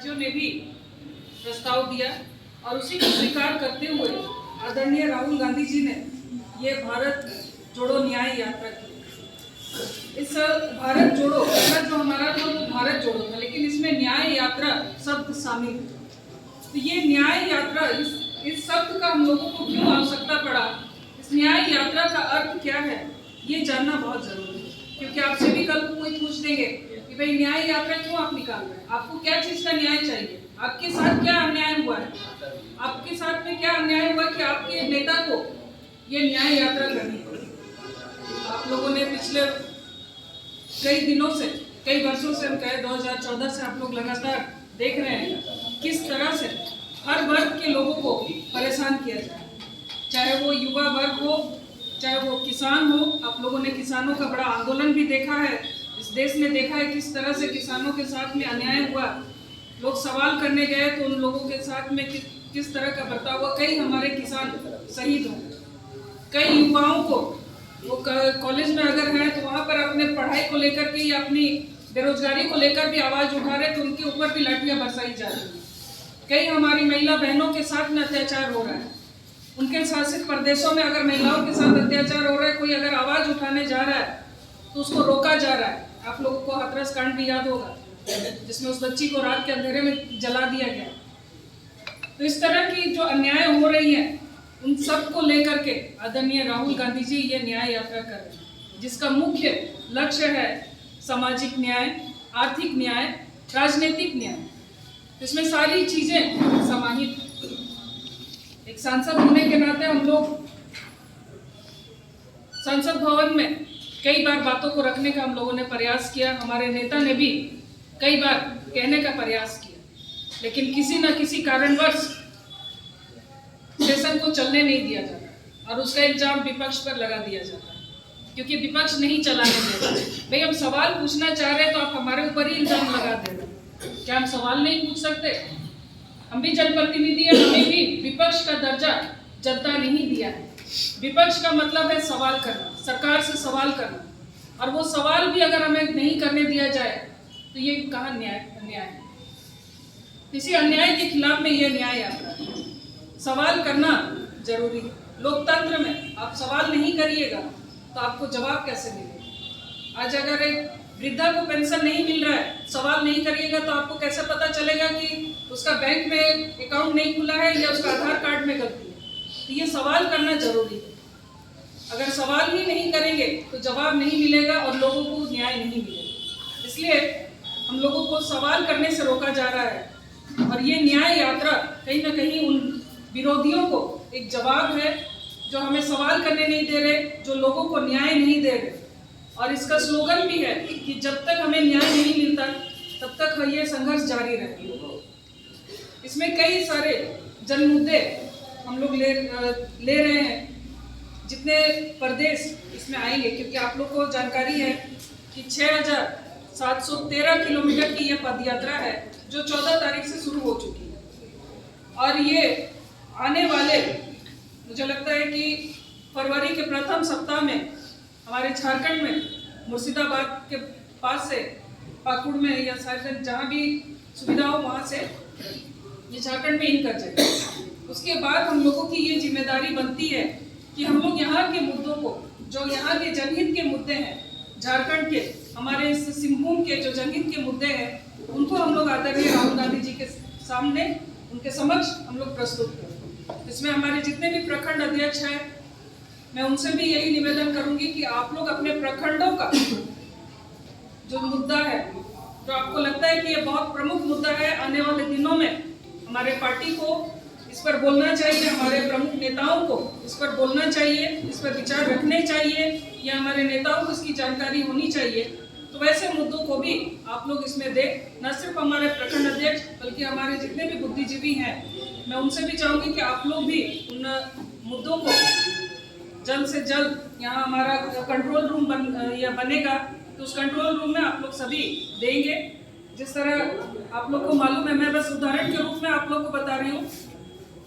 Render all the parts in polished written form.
राज्यों ने भी प्रस्ताव दिया और उसी को स्वीकार करते हुए आदरणीय राहुल गांधी जी ने ये भारत जोड़ो न्याय यात्रा की। इस भारत जोड़ो जो हमारा था वो भारत जोड़ो था, लेकिन इसमें न्याय यात्रा शब्द शामिल है। तो ये न्याय यात्रा, इस शब्द का हम लोगों को क्यों आवश्यकता पड़ा, इस न्याय यात्रा का अर्थ क्या है, ये जानना बहुत जरूरी है। क्योंकि आपसे भी कल को कोई पूछ देंगे कि भाई न्याय यात्रा क्यों आप निकाल रहे हैं, आपको क्या चीज का न्याय चाहिए, आपके साथ क्या अन्याय हुआ है, आपके साथ में क्या अन्याय हुआ कि आपके नेता को ये न्याय यात्रा करनी पड़ी। आप लोगों ने पिछले कई दिनों से, कई वर्षों से, हम कहे 2014 से आप लोग लगातार देख रहे हैं किस तरह से हर वर्ग के लोगों को परेशान किया जाए, चाहे वो युवा वर्ग हो, चाहे वो किसान हो। आप लोगों ने किसानों का बड़ा आंदोलन भी देखा है, इस देश ने देखा है किस तरह से किसानों के साथ में अन्याय हुआ। लोग सवाल करने गए तो उन लोगों के साथ में किस तरह का बर्ताव हुआ। कई हमारे किसान शहीद हो, कई युवाओं को वो कॉलेज में अगर है तो वहाँ पर अपने पढ़ाई को लेकर के या अपनी बेरोजगारी को लेकर भी आवाज उठा रहे तो उनके ऊपर भी लाठियां बरसाई जा रही है। कई हमारी महिला बहनों के साथ में अत्याचार हो रहा है, उनके शासित प्रदेशों में अगर महिलाओं के साथ अत्याचार हो रहा है, कोई अगर आवाज उठाने जा रहा है तो उसको रोका जा रहा है। आप लोगों को हाथरस कांड भी याद होगा, जिसमें उस बच्ची को रात के अंधेरे में जला दिया गया। तो इस तरह की जो अन्याय हो रही है उन सब को लेकर के आदरणीय राहुल गांधी जी ये न्याय यात्रा कर रहे हैं, जिसका मुख्य लक्ष्य है सामाजिक न्याय, आर्थिक न्याय, राजनीतिक न्याय। इसमें सारी चीजें समाहित। एक सांसद होने के नाते हम लोग संसद भवन में कई बार बातों को रखने का हम लोगों ने प्रयास किया, हमारे नेता ने भी कई बार कहने का प्रयास किया, लेकिन किसी न किसी कारणवश सेशन को चलने नहीं दिया जाता और उसका इल्जाम विपक्ष पर लगा दिया जाता है, क्योंकि विपक्ष नहीं चलाने देता। भाई हम सवाल पूछना चाह रहे हैं तो आप हमारे ऊपर ही इल्जाम लगा दे रहे हैं। क्या हम सवाल नहीं पूछ सकते? हम भी जनप्रतिनिधि हैं, हमें भी विपक्ष का दर्जा जनता नहीं दिया है। विपक्ष का मतलब है सवाल करना, सरकार से सवाल करना, और वो सवाल भी अगर हमें नहीं करने दिया जाए तो ये कहाँ अन्याय है। इसी अन्याय के खिलाफ में ये न्याय यात्रा है। सवाल करना जरूरी है। लोकतंत्र में आप सवाल नहीं करिएगा तो आपको जवाब कैसे मिलेगा। आज अगर एक वृद्धा को पेंशन नहीं मिल रहा है, सवाल नहीं करिएगा तो आपको कैसे पता चलेगा कि उसका बैंक में अकाउंट नहीं खुला है या उसका आधार कार्ड में गलती है। तो ये सवाल करना जरूरी है। अगर सवाल ही नहीं करेंगे तो जवाब नहीं मिलेगा और लोगों को न्याय नहीं मिलेगा। इसलिए हम लोगों को सवाल करने से रोका जा रहा है, और ये न्याय यात्रा कहीं ना कहीं उन विरोधियों को एक जवाब है जो हमें सवाल करने नहीं दे रहे, जो लोगों को न्याय नहीं दे रहे। और इसका स्लोगन भी है कि जब तक हमें न्याय नहीं मिलता तब तक ये संघर्ष जारी रहेगा। इसमें कई सारे जन मुद्दे हम लोग ले रहे हैं, जितने प्रदेश इसमें आएंगे, क्योंकि आप लोग को जानकारी है कि 6713 किलोमीटर की ये पद यात्रा है जो 14 तारीख से शुरू हो चुकी है, और ये आने वाले, मुझे लगता है कि फरवरी के प्रथम सप्ताह में हमारे झारखंड में मुर्शिदाबाद के पास से पाकुड़ में या शायद जहाँ भी सुविधा हो वहाँ से ये झारखंड में इन कर जाएगा। उसके बाद हम लोगों की ये जिम्मेदारी बनती है कि हम लोग यहाँ के मुद्दों को, जो यहाँ के जनहित के मुद्दे हैं, झारखंड के, हमारे इस सिंहभूम के जो जनहित के मुद्दे हैं, उनको हम लोग आदरणीय राहुल गांधी जी के सामने, उनके समक्ष हम लोग प्रस्तुत करें। इसमें हमारे जितने भी प्रखंड अध्यक्ष हैं, मैं उनसे भी यही निवेदन करूंगी कि आप लोग अपने प्रखंडों का जो मुद्दा है, जो आपको लगता है कि ये बहुत प्रमुख मुद्दा है, आने वाले दिनों में हमारे पार्टी को इस पर बोलना चाहिए, हमारे प्रमुख नेताओं को इस पर बोलना चाहिए, इस पर विचार रखने चाहिए, या हमारे नेताओं को इसकी जानकारी होनी चाहिए। तो वैसे मुद्दों को भी आप लोग इसमें दें, न सिर्फ हमारे प्रखंड अध्यक्ष बल्कि हमारे जितने भी बुद्धिजीवी हैं, मैं उनसे भी चाहूँगी कि आप लोग भी उन मुद्दों को जल्द से जल्द, यहाँ हमारा कंट्रोल रूम बनेगा तो उस कंट्रोल रूम में आप लोग सभी देंगे। जिस तरह आप लोग को मालूम है, मैं बस उदाहरण के रूप में आप लोग को बता रही हूँ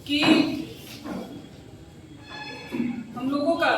कि हम लोगों का